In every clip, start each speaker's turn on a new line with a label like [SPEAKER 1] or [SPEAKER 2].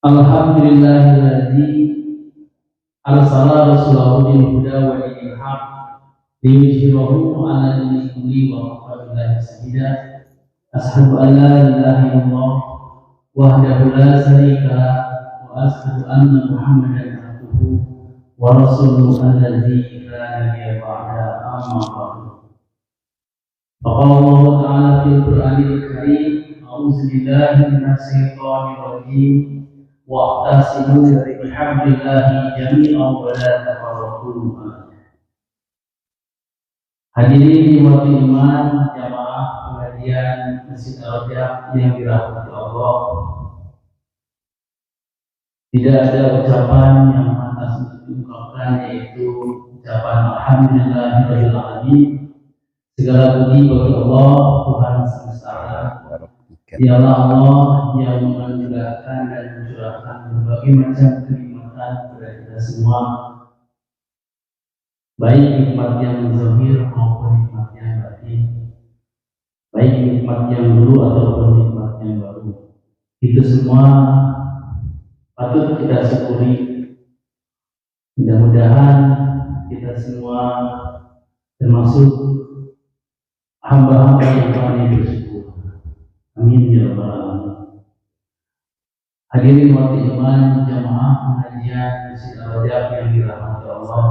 [SPEAKER 1] Alhamdulillahilladzi arsala rasulahu bil huda wa dinil haq liyuzhirahu 'ala dini kulli wa kafa billahi shahida. Asyhadu an la ilaha illallah wahdahu la syarika lah wa asyhadu anna Muhammadan abduhu wa rasuluhu alladzi la nabiyya ba'da, amma ba'du. Faqala Allah ta'ala fil Qur'anil Karim, a'udzu billahi minasy syaithanir rajim. Wa'tasimu bihablillahi jami'an wa la tafarraqu. Hadirin jemaah iman, jamaah pengajian Masjid Al-Rajab yang dirahmati Allah. Tidak ada ucapan yang pantas untuk diungkapkan, yaitu ucapan alhamdulillahirabbil alamin. Segala puji bagi Allah, Tuhan semesta alam. Dialah Allah yang menganugerahkan dan mencurahkan berbagai macam kenikmatan kepada kita semua, baik nikmat yang zahir maupun nikmat yang batin, baik nikmat yang dulu ataupun nikmat yang baru. Itu semua patut kita syukuri. Mudah-mudahan kita semua termasuk hamba-hamba yang paling bersyukur. Amin ya rabbal alamin. Hadirin wa iman, jamaah pengajian Masjid Al-Rajab yang dirahmati Allah.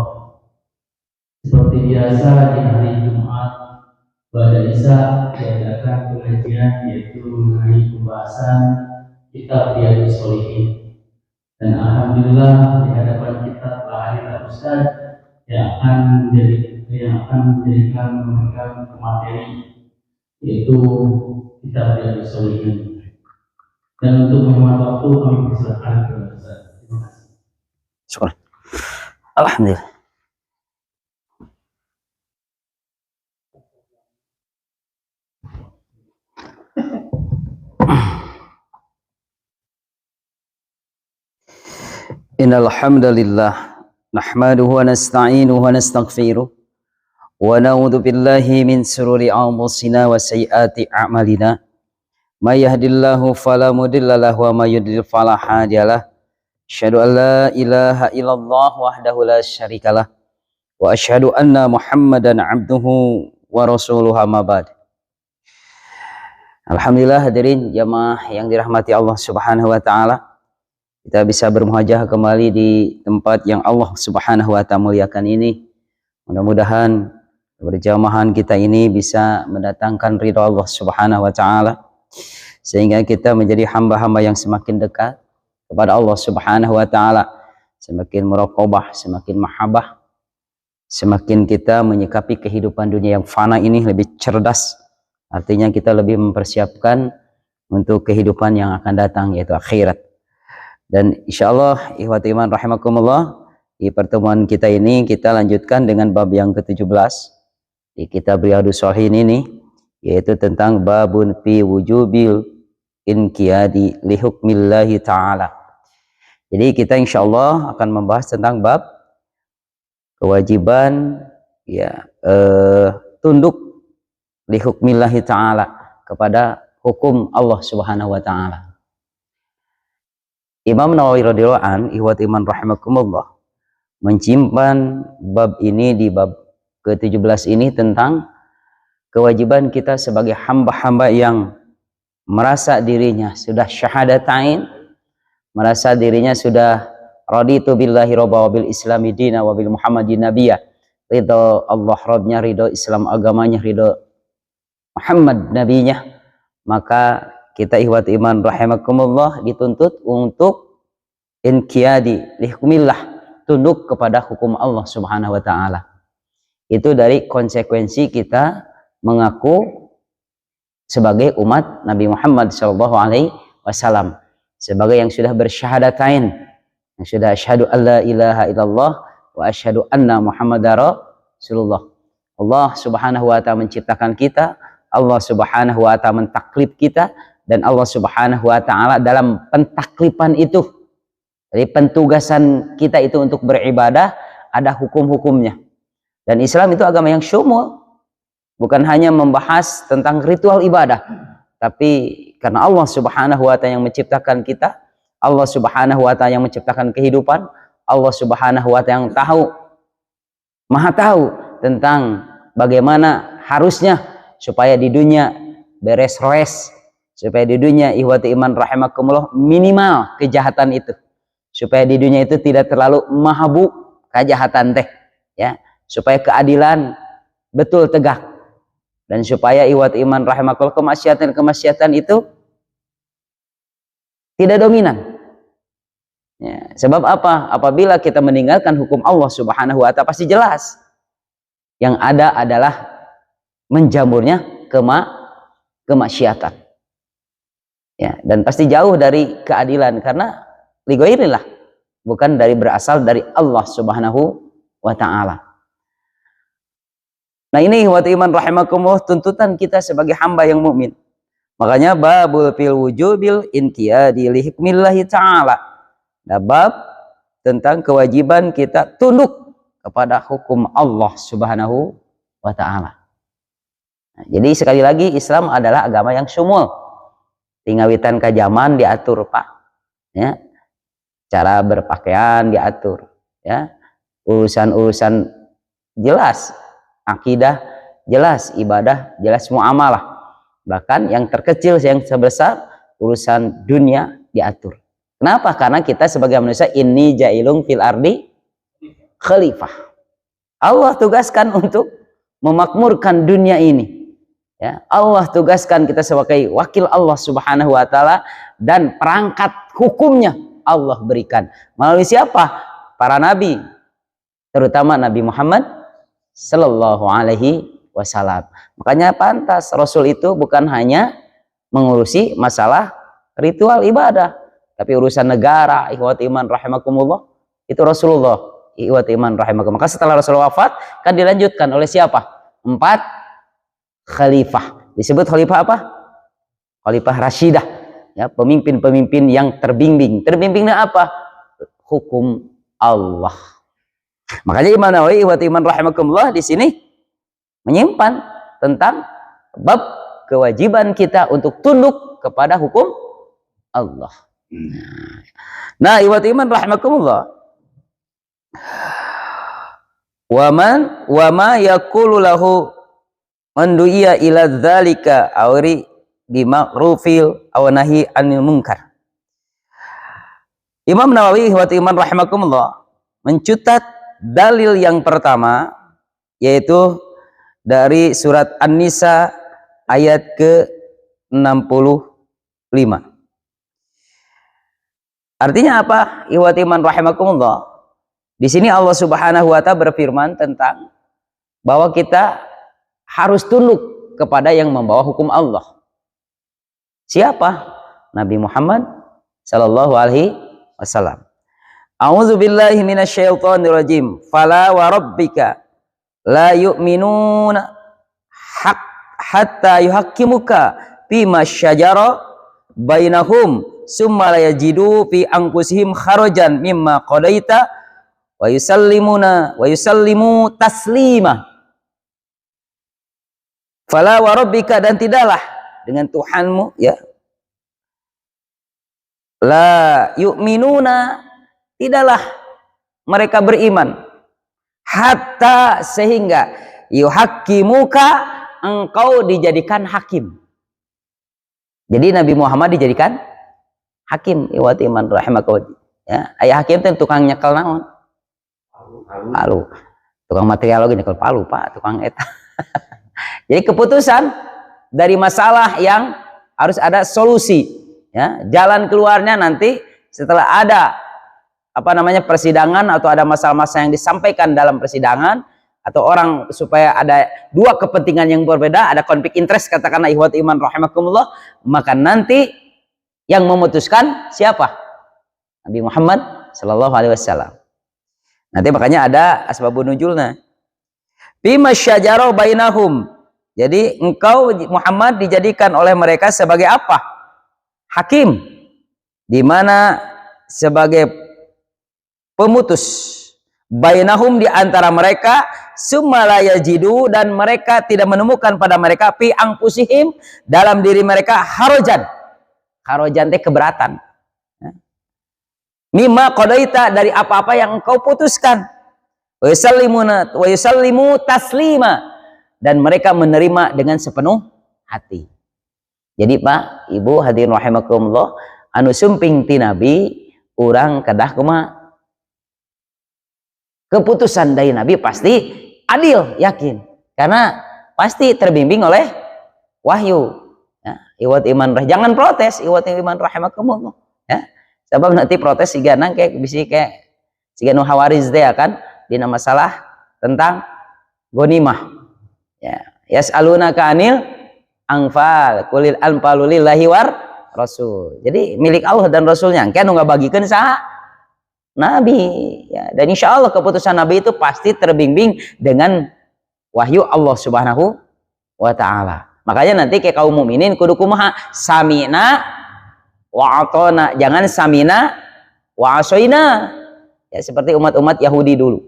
[SPEAKER 1] Seperti biasa di hari Jumat pada Isya diadakan pengajian, yaitu mengenai pembahasan kitab Riyadhus Shalihin. Dan alhamdulillah di hadapan kita telah hadir Ustaz yang akan menjadikan mereka materi, yaitu kitab Riyadhus Shalihin. Dan untuk menghemat waktu kami persilakan ke Ustaz. Terima kasih.
[SPEAKER 2] Syukur. Alhamdulillah. Innal hamdalillah nahmaduhu wa nasta'inuhu wa nastaghfiruh wa na'udzu billahi min shururi anfusina wa sayyiati a'malina. May yahdihillahu fala mudilla lahu wa may yudlil fala hadiyalah. Asyhadu an la ilaha illallah wahdahu la syarikalah wa asyhadu anna Muhammadan abduhu wa rasuluhu, amma ba'd. Alhamdulillah hadirin jamaah yang dirahmati Allah Subhanahu wa taala. Kita bisa bermuhajah kembali di tempat yang Allah Subhanahu wa ta'ala muliakan ini. Mudah-mudahan berjamahan kita ini bisa mendatangkan ridha Allah Subhanahu wa ta'ala, sehingga kita menjadi hamba-hamba yang semakin dekat kepada Allah Subhanahu wa ta'ala, semakin muraqabah, semakin mahabbah, semakin kita menyikapi kehidupan dunia yang fana ini lebih cerdas. Artinya kita lebih mempersiapkan untuk kehidupan yang akan datang, yaitu akhirat. Dan insyaallah ikhwati iman rahimakumullah, di pertemuan kita ini kita lanjutkan dengan bab yang ke-17 di kitab Riyadhus Shalihin ini, yaitu tentang babun fi wujubil inqiyadi li hukmillahi ta'ala. Jadi kita insyaallah akan membahas tentang bab kewajiban tunduk li hukmillahi ta'ala, kepada hukum Allah Subhanahu wa ta'ala. Imam Nawawi radhiyallahu an, ikhwat iman rahimakumullah, menyimpan bab ini di bab ke-17 ini tentang kewajiban kita sebagai hamba-hamba yang merasa dirinya sudah syahadatain, merasa dirinya sudah raditu billahi robba wa bil islami dina wa bil muhammadin nabiyya, ridho Allah Rabbnya, ridho Islam agamanya, ridho Muhammad nabinya. Maka kita ikhwat iman rahimakumullah dituntut untuk inqiyadi li hukmillah, tunduk kepada hukum Allah Subhanahu wa ta'ala. Itu dari konsekuensi kita mengaku sebagai umat Nabi Muhammad sallallahu alaihi wasallam, sebagai yang sudah bersyahadatain, yang sudah asyhadu alla ilaha illallah wa asyhadu anna Muhammadar Rasulullah. Allah Subhanahu wa ta'ala menciptakan kita, Allah Subhanahu wa ta'ala mentaklif kita, dan Allah Subhanahu wa ta'ala dalam pentaklipan itu, jadi pentugasan kita itu untuk beribadah, ada hukum-hukumnya. Dan Islam itu agama yang syumul, bukan hanya membahas tentang ritual ibadah, tapi karena Allah Subhanahu wa ta'ala yang menciptakan kita, Allah Subhanahu wa ta'ala yang menciptakan kehidupan, Allah Subhanahu wa ta'ala yang maha tahu tentang bagaimana harusnya supaya di dunia beres-res, supaya di dunia ihwati iman rahimakumullah minimal kejahatan itu, supaya di dunia itu tidak terlalu mahabuk kejahatan teh, ya, supaya keadilan betul tegak, dan supaya ihwati iman rahimakumullah kemaksiatan itu tidak dominan. Ya, sebab apa? Apabila kita meninggalkan hukum Allah Subhanahu wa ta'ala pasti jelas yang ada adalah menjamurnya kemaksiatan. Ya, dan pasti jauh dari keadilan karena ligoirilah, bukan dari berasal dari Allah Subhanahu wa ta'ala. Nah, ini wa iman rahimakumullah tuntutan kita sebagai hamba yang mukmin. Makanya babul fil wujubil inqiyadi li hikmillahi ta'ala. Nah, bab tentang kewajiban kita tunduk kepada hukum Allah Subhanahu wa ta'ala. Nah, jadi sekali lagi Islam adalah agama yang sumul. Tingawitan kajaman diatur, Pak. Ya. Cara berpakaian diatur, ya. Urusan-urusan jelas, akidah jelas, ibadah jelas, muamalah. Bahkan yang terkecil yang sebesar urusan dunia diatur. Kenapa? Karena kita sebagai manusia ini jailung fil ardi khalifah. Allah tugaskan untuk memakmurkan dunia ini. Ya, Allah tugaskan kita sebagai wakil Allah Subhanahu wa ta'ala, dan perangkat hukumnya Allah berikan. Melalui siapa? Para nabi. Terutama Nabi Muhammad sallallahu alaihi wasallam. Makanya pantas Rasul itu bukan hanya mengurusi masalah ritual ibadah, tapi urusan negara, ikhwati iman rahimakumullah, itu Rasulullah, ikhwati iman rahimakumullah. Maka setelah Rasulullah wafat, kan dilanjutkan oleh siapa? 4 khalifah. Disebut khalifah apa? Khalifah Rasyidah. Ya, pemimpin-pemimpin yang terbimbing. Terbimbingnya apa? Hukum Allah. Makanya Imam Nawawi, ikhwati iman rahimakumullah, di sini menyimpan tentang bab kewajiban kita untuk tunduk kepada hukum Allah. Nah, ikhwati iman rahimakumullah, wa ma yaqulu lahu man du'iya ila dzalika awri bima'rufil aw nahi anil munkar. Imam Nawawi, ikhwati iman rahimakumullah, mencutat dalil yang pertama, yaitu dari surat An-Nisa ayat ke-65. Artinya apa? Ikhwati iman rahimakumullah. Di sini Allah Subhanahu wa ta'ala berfirman tentang bahwa kita harus tunduk kepada yang membawa hukum Allah. Siapa? Nabi Muhammad sallallahu alaihi wasallam. A'udzu billahi minasyaitonir rajim. Fala wa rabbika la yu'minuna hatta yuhaqqimuka fima syajara bainahum summa la yajidu fi anfusihim kharajan mimma qadaita wa yusallimu taslima. Fala wa rabbika, dan tidaklah dengan Tuhanmu, ya, la yu'minuna, tidaklah mereka beriman, hatta, sehingga yuhaqqimuka, engkau dijadikan hakim. Jadi Nabi Muhammad dijadikan hakim, ikhwati iman rahimakumullah. Ya, ayah hakim itu tukang nyekel naon? Palu. Tukang materialogi nyekel palu, Pak, tukang eta. Jadi keputusan dari masalah yang harus ada solusi, ya. Jalan keluarnya nanti setelah ada persidangan, atau ada masalah-masalah yang disampaikan dalam persidangan, atau orang supaya ada dua kepentingan yang berbeda, ada konflik interest, katakanlah ikhwat iman rahimakumullah, maka nanti yang memutuskan siapa? Nabi Muhammad sallallahu alaihi wasallam. Nanti makanya ada asbabun nuzulna. Bima syajara bainahum. Jadi engkau Muhammad dijadikan oleh mereka sebagai apa? Hakim. Di mana sebagai pemutus. Bainahum, di antara mereka, summa la yajidu, dan mereka tidak menemukan pada mereka fi anfusihim, dalam diri mereka, harajan. Harajan teh keberatan. mimma qadaita, dari apa-apa yang engkau putuskan, wa yusallimu taslima, dan mereka menerima dengan sepenuh hati. Jadi Pak, Ibu hadirin rahimakumullah, anu sumping ti Nabi urang kedah kumaha, keputusan dari Nabi pasti adil, yakin, karena pasti terbimbing oleh wahyu. Ya, iwat iman jangan protes, iwat iman rahimakumullah. Ya, sebab nanti protes siga nang kayak bisi kayak siga nu hawariz teh kan dina masalah tentang ghanimah. Ya, yas'alunaka anil anfal qulil anfalu lillahi war rasul. Jadi milik Allah dan Rasulnya, kan nu ngabagikeun saha? Nabi. Ya, dan insya Allah keputusan Nabi itu pasti terbimbing dengan wahyu Allah Subhanahu wa Ta'ala. Makanya nanti kayak kaum mukminin kudu kumaha, samina wa atona, jangan samina wa asoina, ya seperti umat-umat Yahudi dulu.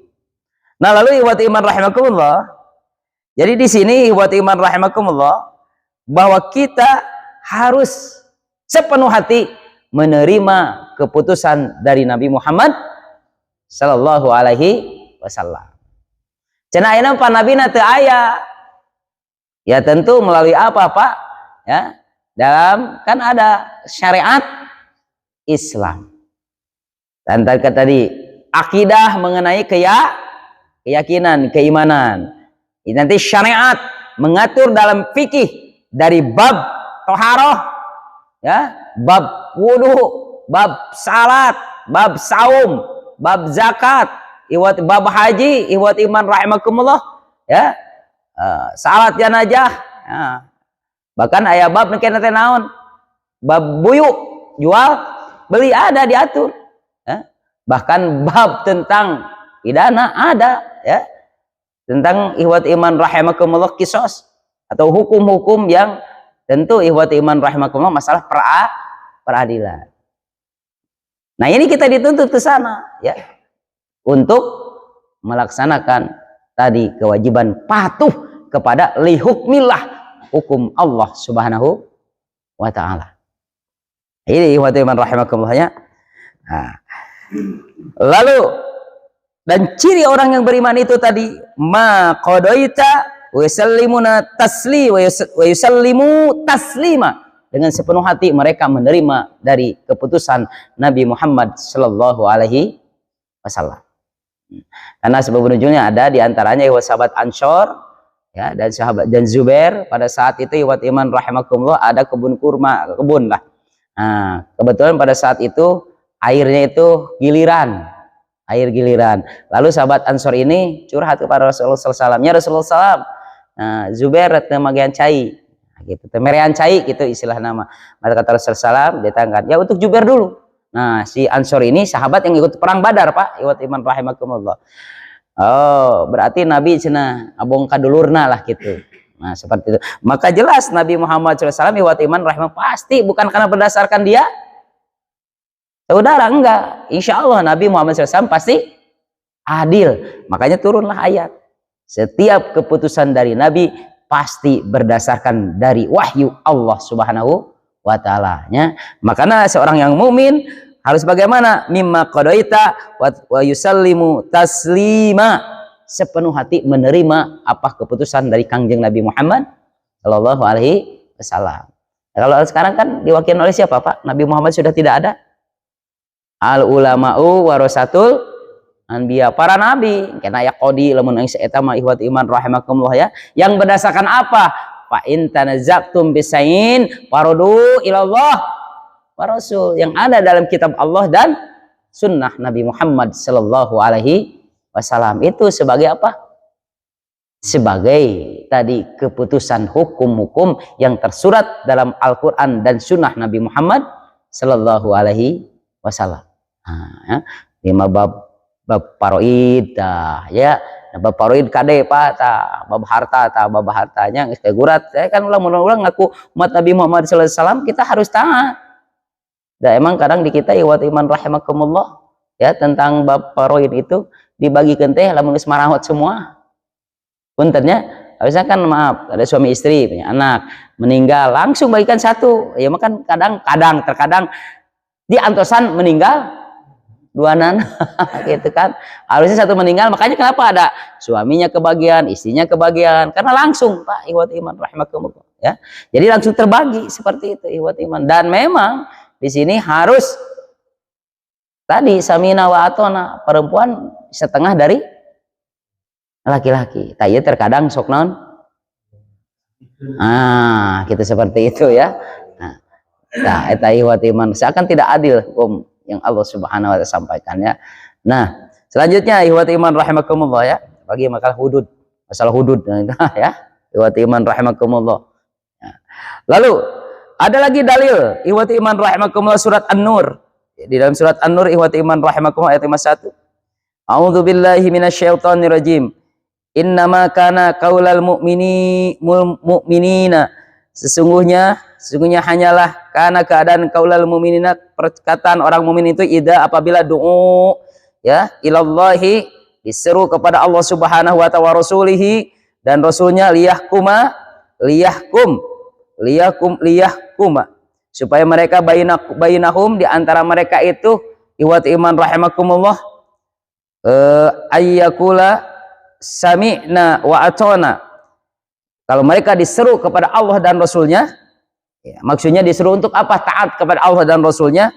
[SPEAKER 2] Nah, lalu ikhwati iman rahimakumullah, jadi di sini ikhwati iman rahimakumullah, bahwa kita harus sepenuh hati menerima keputusan dari Nabi Muhammad sallallahu alaihi wasallam. Cenah ayeuna pa nabina teu aya, ya tentu melalui apa Pak? Ya, dalam kan ada syariat Islam. Dan tadi akidah mengenai keyakinan, keimanan. Nanti syariat mengatur dalam fikih dari bab toharoh, ya, bab wudu, bab salat, bab saum, bab zakat, bab haji, iwat iman rahimakumullah, ya. Salat janajah, ya. Bahkan aya bab nake teh naon, bab buyu, jual beli ada diatur, ya. Bahkan bab tentang pidana ada, ya, tentang ihwat iman rahimakumullah kisos atau hukum-hukum yang tentu ihwat iman rahimakumullah masalah peradilan. Nah, ini kita dituntut ke sana, ya, untuk melaksanakan tadi kewajiban patuh kepada lihukmillah, hukum Allah Subhanahu wa Ta'ala. Ini ihwat iman rahimakumullah. Nah, lalu dan ciri orang yang beriman itu tadi, ma qadaita wa yusallimuna tasli wa yusallimu taslima, dengan sepenuh hati mereka menerima dari keputusan Nabi Muhammad sallallahu alaihi wasallam. Karena sebab nuzulnya ada diantaranya sahabat Anshor, ya, dan sahabat dan Zubair. Pada saat itu iwat iman rahimakumullah ada kebun kurma, kebun lah. Nah, kebetulan pada saat itu airnya itu air giliran. Lalu sahabat Ansor ini curhat kepada Rasulullah SAW, ya Rasulullah SAW, nah, Zubair temagian cai, gitu, temerean cai, gitu istilah nama. Maka kata Rasulullah SAW, ditangkan, ya untuk Zubair dulu. Nah, si Ansor ini sahabat yang ikut perang Badar, Pak, iwat iman rahimakumullah. Oh, berarti Nabi cenah abong kadulurna lah gitu. Nah, seperti itu. Maka jelas Nabi Muhammad SAW iwat iman rahimah pasti bukan karena berdasarkan dia saudara, enggak. Insya Allah Nabi Muhammad SAW pasti adil. Makanya turunlah ayat. Setiap keputusan dari Nabi pasti berdasarkan dari wahyu Allah Subhanahu wa Ta'ala. Makanya seorang yang mukmin harus bagaimana? Mimma qadaita wa yusallimu taslima, sepenuh hati menerima apa keputusan dari Kangjeng Nabi Muhammad sallallahu alaihi wasallam. Kalau sekarang kan diwakilkan oleh siapa, Pak? Nabi Muhammad sudah tidak ada. Al ulama'u warasatul anbiya, para nabi kena ya qodi lamun ing eta mah ihwat iman rahimakumullah, ya, yang berdasarkan apa? Fa in tanazaqtum bisain farudu ilallah wa rasul, yang ada dalam kitab Allah dan sunnah Nabi Muhammad sallallahu alaihi wasallam. Itu sebagai apa? Sebagai tadi keputusan hukum-hukum yang tersurat dalam Al-Qur'an dan sunnah Nabi Muhammad sallallahu alaihi wasallam. Nah, ya, 5 bab paroid, ya, bab paroid kade Pak, bab harta, bab hartanya geus gurat, ya kan ulang-ulang ngaku umat Nabi Muhammad sallallahu alaihi wasallam, kita harus taat. Dan emang kadang di kita iwat iman rahimakumullah, ya, tentang bab paroid itu dibagi teh lamun geus marahot semua. Puntennya, harusnya kan maaf, ada suami istri punya anak meninggal langsung bagikan satu, ya makan terkadang di antosan meninggal dua anak gitu kan. Harusnya satu meninggal, makanya kenapa ada suaminya kebagian, istrinya kebagian, karena langsung Pak ikhwat iman rahimakumullah ya. Jadi langsung terbagi seperti itu ikhwat iman. Dan memang di sini harus tadi samina wa atona, perempuan setengah dari laki-laki. Tapi terkadang sok non gitu seperti itu ya. Nah, eta ikhwat iman, seakan tidak adil hukum yang Allah Subhanahu wa taala sampaikan ya. Nah, selanjutnya ikhwat iman rahimakumullah ya, bagi masalah hudud ya, ikhwat iman rahimakumullah. Ya. Lalu ada lagi dalil ikhwat iman rahimakumullah surat An-Nur. Di dalam surat An-Nur ikhwat iman rahimakumullah ayat 51. A'udzubillahi minasyaitonir rajim. Innama kana qaulal mu'minina, sesungguhnya hanyalah karena keadaan qaulal mu'minina, perkataan orang mukmin itu idza apabila du'u ya ilallahi, diseru kepada Allah Subhanahu wa ta'ala rasulihi dan rasulnya liyahkuma supaya mereka bainahum di antara mereka itu ikhwat iman rahimakumullah ayyakula sami'na wa atona. Kalau mereka diseru kepada Allah dan Rasulnya ya, maksudnya diseru untuk apa? Taat kepada Allah dan Rasulnya,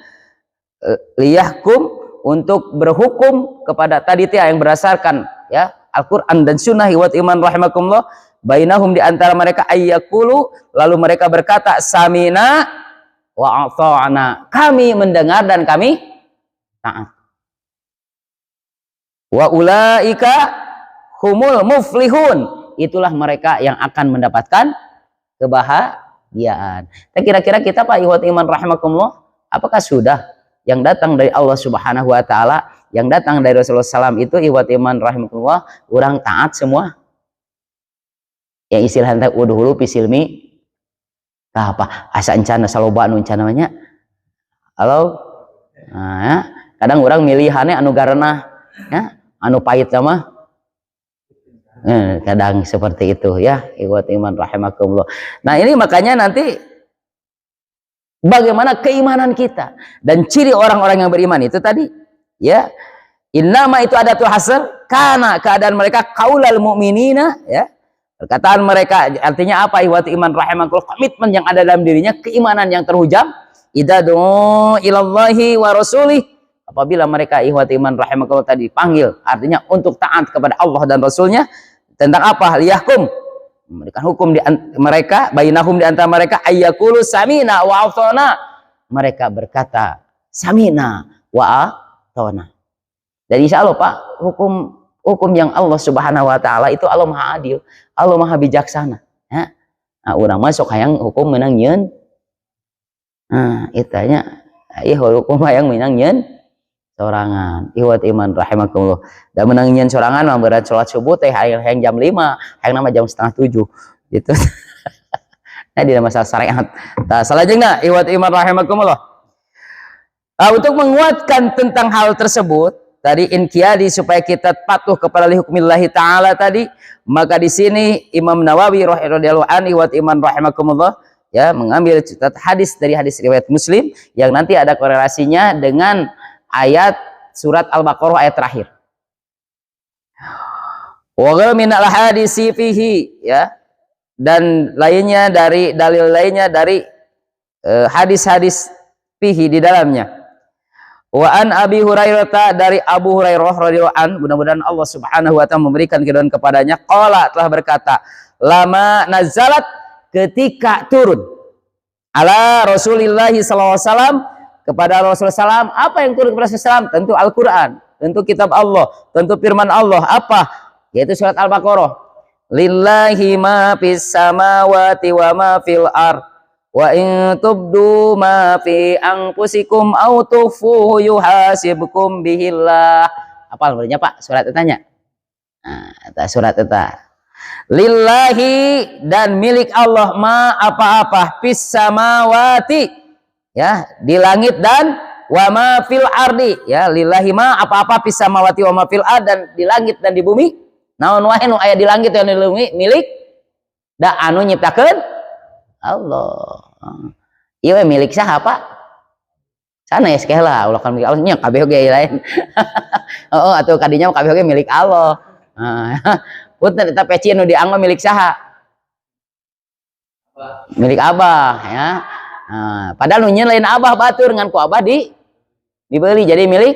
[SPEAKER 2] liyahkum, untuk berhukum kepada tadi yang berdasarkan ya Al-Quran dan Sunnah ikhwat iman rahimakumullah, bainahum di antara mereka ayyakulu, lalu mereka berkata sami'na wa ata'na, kami mendengar dan kami taat. Wa ulaika humul muflihun, itulah mereka yang akan mendapatkan kebahagiaan. Dan kira-kira kita Pak ikhwat iman rahimakumullah, apakah sudah yang datang dari Allah Subhanahu wa taala, yang datang dari Rasulullah SAW itu ikhwat iman rahimakumullah, orang taat semua? Yang istilahnya udhulu pisilmi apa asa encana saloba anu encana namanya. Halo. Nah, ya. Kadang orang milihane anu garena ya, anu pahit sama kadang seperti itu ya ikhwat iman rahimakumullah. Nah ini makanya nanti bagaimana keimanan kita dan ciri orang-orang yang beriman itu tadi ya, innama itu adatul hasr, karena keadaan mereka qaulal mu'minina ya, perkataan mereka artinya apa ikhwat iman rahimakumullah, komitmen yang ada dalam dirinya, keimanan yang terhujam, idza du'u ilallahi wa rasulih, apabila mereka ikhwat iman rahimakumullah tadi dipanggil, artinya untuk taat kepada Allah dan Rasulnya. Tentang apa? Liyahkum, memberikan hukum di mereka, bainahum di antara mereka, ayyakulu samina wa ata'na, mereka berkata samina wa ata'na. Dan insya Allah Pak, hukum yang Allah Subhanahu wa taala itu Allah Maha Adil, Allah Maha Bijaksana ya. Nah, urang masuk hayang hukum menang nyeun. Nah, itanya ieu hukum hayang menang nyeun sorangan ikhwat iman rahimakumullah. Dan menangin sorangan mah berat sholat subuh teh hayang jam 5, hayang nama jam 6:30 gitu. Nah di masalah syariat. Nah selanjutnya ikhwat iman rahimakumullah, untuk menguatkan tentang hal tersebut tadi inqiyadi, supaya kita patuh kepada hukmillahi taala tadi, maka di sini Imam Nawawi radhiyallahu anhu ikhwat iman rahimakumullah ya mengambil hadis dari hadis riwayat Muslim yang nanti ada korelasinya dengan ayat surat Al-Baqarah ayat terakhir. Wa min al-hadisi fihi ya, dan lainnya dari dalil lainnya dari hadis-hadis fihi di dalamnya. Wa an Abi Hurairah, dari Abu Hurairah radhiyallahu anhu, mudah-mudahan Allah Subhanahu wa taala memberikan keridhaan kepadanya, qala, telah berkata, lama nazalat, ketika turun ala Rasulillah sallallahu alaihi wasallam, kepada Rasulullah SAW, apa yang turun kepada Rasulullah SAW? Tentu Al-Quran, tentu kitab Allah, tentu firman Allah, apa? Yaitu surat Al-Baqarah. Lillahi ma fis samawati wa ma fil ard, wa in tubdu ma fi anfusikum aw tukhfuhu yuhasibkum bihillah. Apa artinya Pak? Surat etanya. Nah, surat eta. Lillahi, dan milik Allah, ma apa-apa, fis samawati ya, di langit, dan wa ma fil ardi ya, lillahi ma apa-apa fis samawati wa ma fil ard, dan di langit dan di bumi, naon wae nu aya di langit dan di bumi milik da anu nyiptakeun Allah. Ieu milik saha Pak? sana ya sekali lah ulah kan milik Allah nya kabeh oge lain. Oh atuh kadinya kabeh oge milik Allah. Punten eta peci anu dianggo milik saha? Milik Abah ya. Padahal nu lain Abah batur ngan ku Abah dibeli jadi milik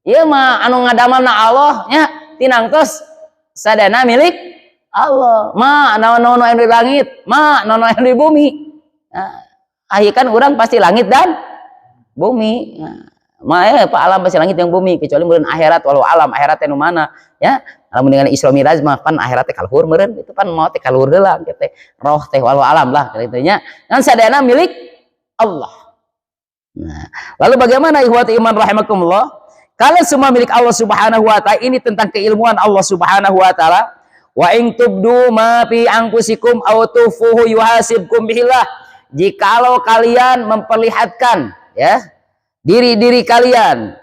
[SPEAKER 2] ieu mah anu ngadamelna Allah nya tinangtos sadana milik Allah. Ma naon-naon anu di langit, ma naon anu di bumi. Kan urang pasti langit dan bumi. Mah Pak alam pasti langit yang bumi kecuali meureun akhirat walau alam akhirat teh nu mana ya. Lamun dengan Isra Miraj mah pan akhirat teh kaluhur meureun itu pan mau teh kaluhur heula teh roh teh walau alam lah kitu nya. Kan sadayana milik Allah. Nah, lalu bagaimana ikhwati iman rahimakumullah? Kalau semua milik Allah Subhanahu wa taala ini tentang keilmuan Allah Subhanahu wa taala. Wa in tubdu ma fi anfusikum aw tufuhu yuhasibkum bihillah. Jikalau kalian memperlihatkan ya diri-diri kalian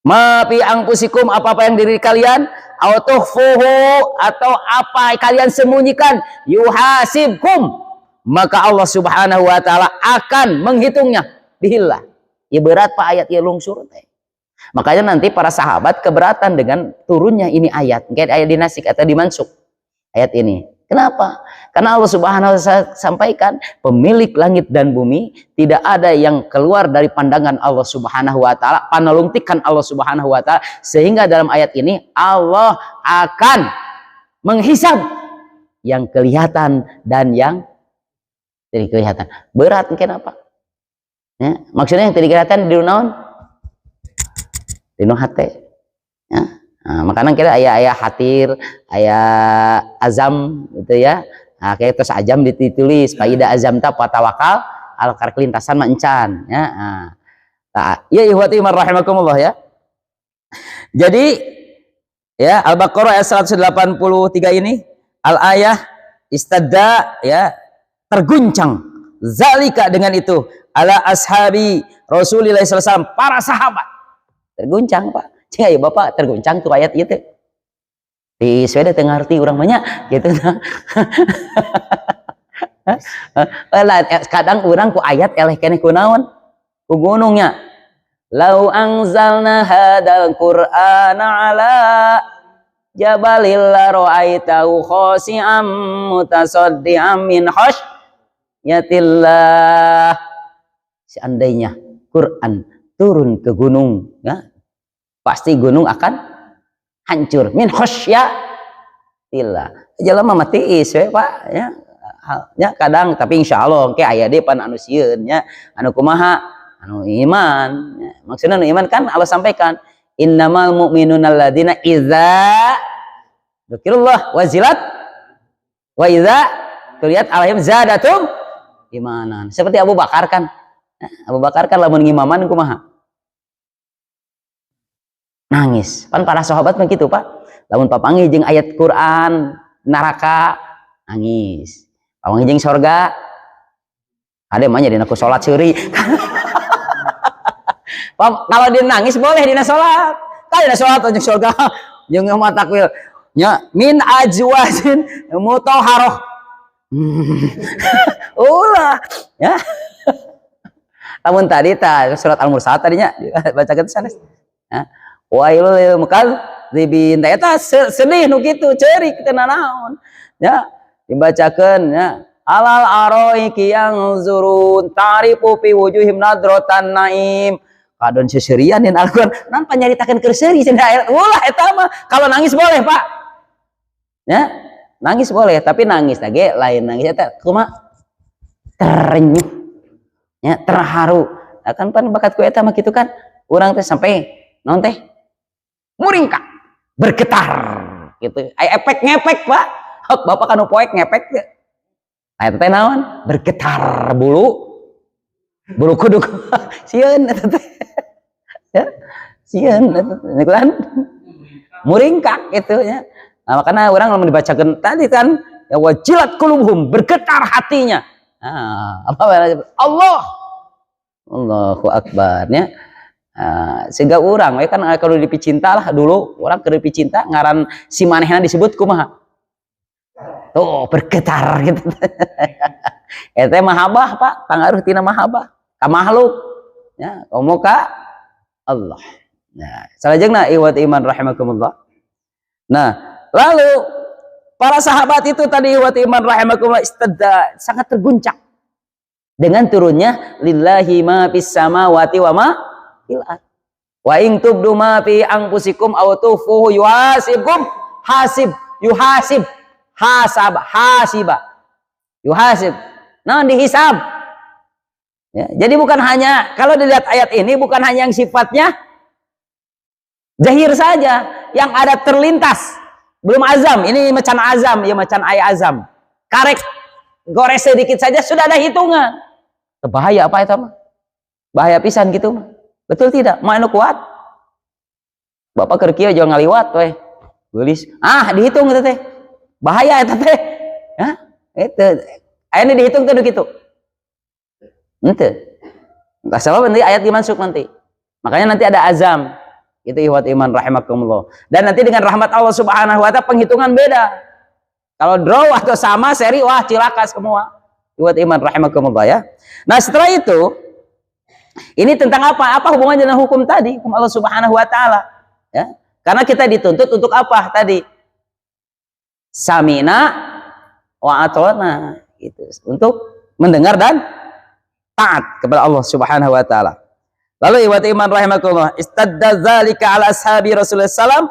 [SPEAKER 2] ma fi anfusikum apa-apa yang diri kalian aw tufuhu atau apa kalian sembunyikan yuhasibkum maka Allah Subhanahu wa taala akan menghitungnya bihillah. Ya berat Pak ayat ya lungsur teh. Makanya nanti para sahabat keberatan dengan turunnya ini ayat, kayak ayat dinasik atau dimansuk ayat ini. Kenapa? Karena Allah Subhanahu wa taala sampaikan pemilik langit dan bumi tidak ada yang keluar dari pandangan Allah Subhanahu wa taala, panalungtikan Allah Subhanahu wa taala, sehingga dalam ayat ini Allah akan menghisab yang kelihatan dan yang tidak kelihatan. Berat mungkin apa? Ya, maksudnya yang tidak kelihatan di naon? Di hati. Ya. Nah, makanya kita ayah hatir, ayah azam gitu ya. Nah, kayak terus azam ditulis, faida azam ta patawakal al kelintasan mah encan ya. Nah, ya ihwati rahimakumullah ya. Jadi ya Al-Baqarah ayat 183 ini al-ayah istadda ya terguncang zalika dengan itu ala ashabi Rasulullah SAW para sahabat terguncang Pak. Cing aya Bapak terguncang tuh ayat ieu teh. Di Sweden teu ngarti urang banyak gitu. Kadang urang ku ayat eleh keneh ku naon? Ku gunungnya. Lau anzalna hadal Qur'ana ala jabalil la ra'aitahu khasi'am mutasaddiam min khasyatillah. Seandainya Quran turun ke gunung ya, pasti gunung akan hancur min khasyatillah. Jelema mah tiis we Pak ya. Ya kadang tapi insyaallah engke aya deui pan anu sieun nya anu kumaha anu iman ya. Maksudna anu iman kan Allah sampaikan innamal mu'minuna alladzina idza dzikirullah wazilat wa idza tuliyat alaihim zadatum imanan. Seperti Abu Bakar kan. Abu Bakar kan lamun ngimaman kumaha? Nangis. Pan para sahabat mah kitu, Pak. Lamun papanggih jeung ayat Quran neraka nangis. Papanggih jeung surga ade mah nya dina ku salat seuri. Kalau dia nangis boleh dina salat. Kan dina salat jeung surga jeung mah takwil nya min ajwajin mutahharah. Ulah ya. Lamun tadi surat Al-Mursalat tadinya bacakeun sanes. Ya. Wailul lil mukadzibin eta sedih nu kitu ceurik teu naon. Ya, dibacakeun ya. Alal aroiki yang zurun tarifu fi wujuhim nadratan naim. Kadon seserian din Al-Qur'an nan panyaritakeun keur seuri cenah ayat. Ulah eta mah kalau nangis boleh, Pak. Ya, nangis boleh, tapi nangis lagi lain nangis eta kumaha? Terenyuh. Ya, terharu. Akan pan bakat ku eta mah kitu kan. Urang teh sampai naon teh? Muringkak, bergetar gitu. Efek ngepek, Pak. Hok Bapak kan poek ngepek teh. Eta teh naon? Bergetar bulu kuduk. Sieun eta teh. Ya. Sieun eta kan. Muringkak gitu ya. Nah, makanya orang lamun dibacakeun tadi kan ya wajilat qulubuhum, bergetar hatinya. Nah, apa Allahu Akbar ya. Sehingga orang we kan kalau dipicinta lah dulu orang keur dipicinta ngaran si manehna disebut kumaha? Tuh bergetar gitu. Eta mahabbah Pak, pangaruh tina mahabbah ka makhluk ya komo ka Allah. Nah, salajengna iwat iman rahimakumullah. Nah, lalu para sahabat itu tadi iwat iman rahimakumullah istadda sangat terguncang dengan turunnya lillahi ma fis samawati wa ma fil ardh. Wa in tubdu ma fi anfusikum aw tufuhu yuhasibkum yuhasib hasiba yuhasib. Nah, dihisab. Ya, jadi bukan hanya kalau dilihat ayat ini bukan hanya yang sifatnya zahir saja, yang ada terlintas. Belum azam, ini macan azam, ya macan ayat azam. Karek gores sedikit saja sudah ada hitungan. Bahaya apa itu mah? Bahaya pisan gitu mah. Betul tidak? Mana kuat? Bapak kerja jangan ngaliwat weh. Gelis. Dihitung itu teh. Bahaya itu teh. Hah? Itu. Ayatnya dihitung tuh gitu. Ente. Enggak salah nanti ayat dimasuk nanti. Makanya nanti ada azam. Itu ikhwat iman rahimakumullah. Dan nanti dengan rahmat Allah Subhanahu wa taala penghitungan beda. Kalau draw atau sama seri wah cilaka semua. Ikhwat iman rahimakumullah ya. Nah, setelah itu ini tentang apa? Apa hubungannya dengan hukum tadi? Hukum Allah Subhanahu wa taala, ya. Karena kita dituntut untuk apa tadi? Samina wa atona gitu. Untuk mendengar dan taat kepada Allah Subhanahu wa taala. Lalu ikhwati iman rahimakumullah, istadda dzalika ala ashabi Rasulullah sallam,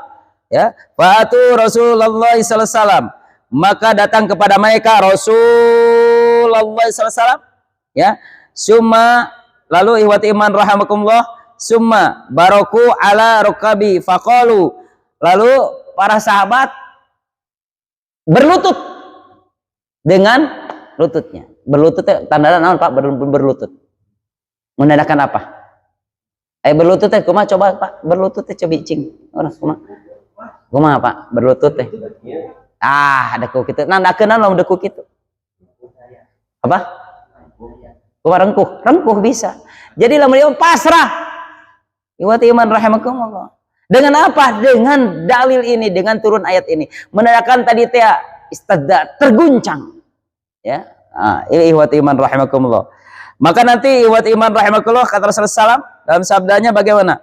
[SPEAKER 2] ya. Fa'atu Rasulullah sallallahu alaihi wasallam. Maka datang kepada mereka Rasulullah sallallahu alaihi wasallam, ya. Summa lalu ikhwati iman rahimakumullah, summa baraku ala rukabi faqalu. Lalu para sahabat berlutut dengan lututnya. Berlutut tanda naon Pak? Berlutut. Menandakan apa? Berlutut teh kumaha coba Pak? Berlutut teh coba cing. Kumaha Pak? Berlutut teh. Deku kitu. Nandakeun lamun deku kitu. Apa? Kumaha rengkuh bisa. Jadi lamun dia pasrah. Iwati iman rahimakumullah. Dengan apa? Dengan dalil ini, dengan turun ayat ini. Menandakan tadi teh istadda terguncang. Ya. Ini ikhwati iman rahimakumullah. Maka nanti ikhwati iman rahimakumullah kata Rasulullah SAW dalam sabdanya bagaimana?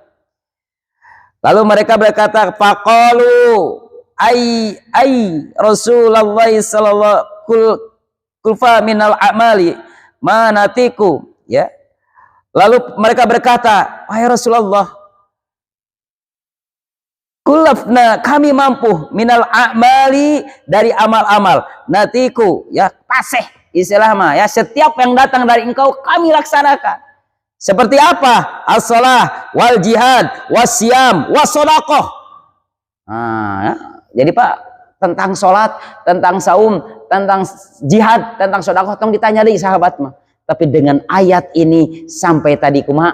[SPEAKER 2] Lalu mereka berkata, faqalu ay Rasulullah sallallahu kulfa minal a'mali manatiku, ya. Lalu mereka berkata, wahai Rasulullah, kulafna kami mampu minal a'mali dari amal-amal natiku, ya paseh istilah mah, ya setiap yang datang dari engkau kami laksanakan. Seperti apa? As-shalah wal jihad wasyam wasodaqoh. Ya. Jadi Pak, tentang sholat, tentang saum, tentang jihad, tentang sedekah tong ditanya deui sahabat mah. Tapi dengan ayat ini sampai tadi kumaha?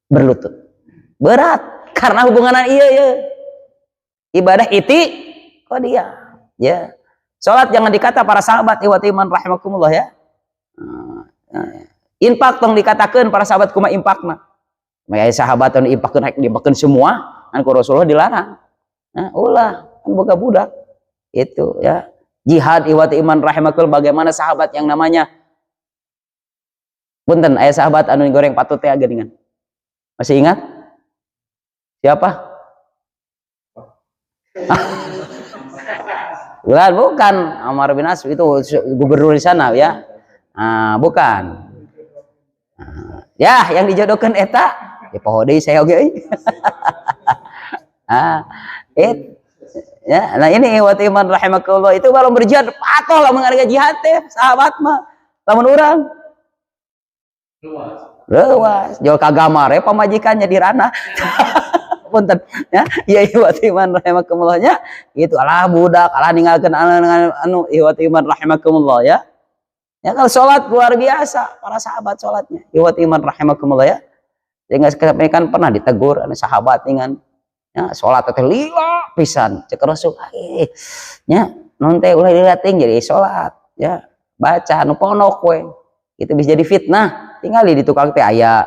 [SPEAKER 2] Berlutut. Berat karena hubunganan iya. Ibadah iti kok dia. Ya. Salat jangan dikata para sahabat iwati iman rahimakumullah ya. Infak tong dikatakan para sahabat kumaha infakna. Maya sahabat tong infakkeun semua, kan ku Rasulullah dilarang. Ulah kan boga budak. Itu ya. Jihad iwati iman rahimakumullah, bagaimana sahabat yang namanya punten aya sahabat anu goreng patut teh geuningan. Masih ingat? Siapa? Bukan Ammar bin As, itu gubernur di sana ya. Bukan. Ya, yang dijodohkan eta ya poho deui saya oge. Ya, nah ini wa iman rahimakumullah itu kalau berjihad patuh lah menghargai jihad teh sahabat mah. Lamun urang luas jual kagamar ya pamajikannya di ranah. Punten ya iwati iman rahimakumullah itu alah budak alah ninggalkeun anu iwati iman rahimakumullah ya kalau sholat luar biasa para sahabat sholatnya iwati iman rahimakumullah ya sehingga kan pernah ditegur anu sahabat dengan ya sholat teh lila pisan cek Rasul nya non teh ulah dilatih jadi sholat ya baca anu ponok we itu bisa jadi fitnah tinggal di tukang teh aya.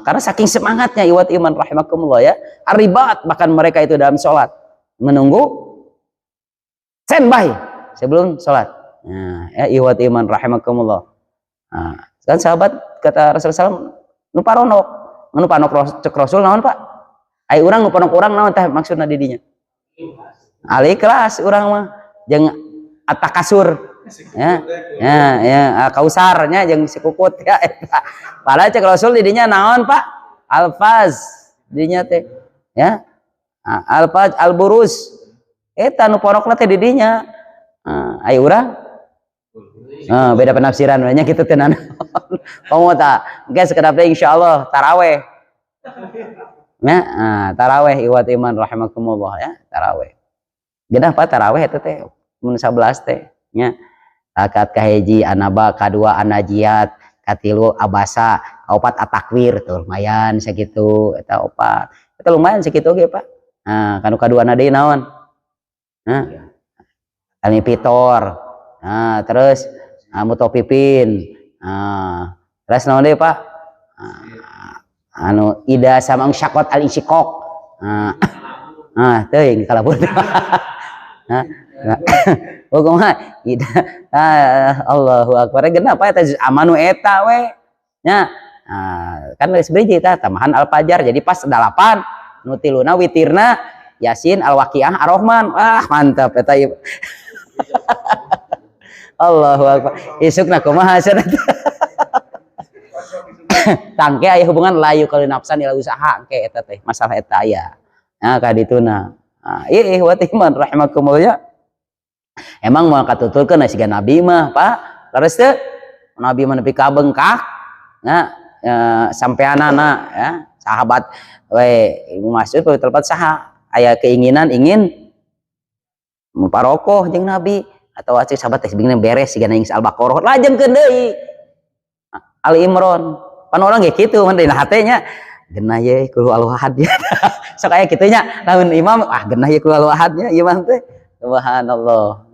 [SPEAKER 2] Karena saking semangatnya iwat iman rahimakumullah ya aribat bahkan mereka itu dalam sholat menunggu standby sebelum sholat. Ya iwat iman rahimakumullah. Kan sahabat kata Rasulullah SAW nu paronok cek rasul naon Pak ai urang nu ponok urang naon teh maksudna di dinya al-ikhlas urang mah jeung at-takasur ya kausarnya jeung sikukut ya eta padahal cek rasul di dinya naon Pak alfaz dinya teh ya alfaz alburus eta nu ponokna teh di dinya ai urang beda penafsiran banyak gitu tenan kamu tak guys sekedap deh insyaallah taraweh ya taraweh iwat iman rahimakumullah ya taraweh genah Pak taraweh eta teh mun 11 teh nya rakaat kahiji anaba kadua anajiat katilu abasa kaopat atakwir tuh lumayan sakitu eta opat eta lumayan sakitu ge Pak kanu kaduana deui naon Al-Fitor terus mutopipin terus naon deui Pak anu ida samang syakot al-insyikok teuing kalabur kumaha ida Allahu akbar genep eta amanu eta we nya kan geus beuji eta tamahan al-fajar jadi pas 8 nu tiluna witirna Yasin al-Waqiah ar-Rahman mantap eta ieu Allahu akbar isukna kumaha cenah tangke aya hubungan layu kalau nafsan ila usaha ke eta teh masalah eta aya ka dituna ieu wa iman rahimakumullah emang moal katutulkeun siga nabi mah Pak leres teu nabi mah nepi ka bengkak sampeanana ya sahabat we Ibnu Mas'ud telepon saha aya keinginan ingin muparokoh jeung nabi atau acik sahabat teh bingung beres siga nangis al-baqarah lajengkeun deui Ali Imran pan orang kayak gitu mun dina hatenya genah ye kul Allahu ahad sok aya kitu nya lamun imam genah ye kul Allahu ahad nya ieu mah teh subhanallah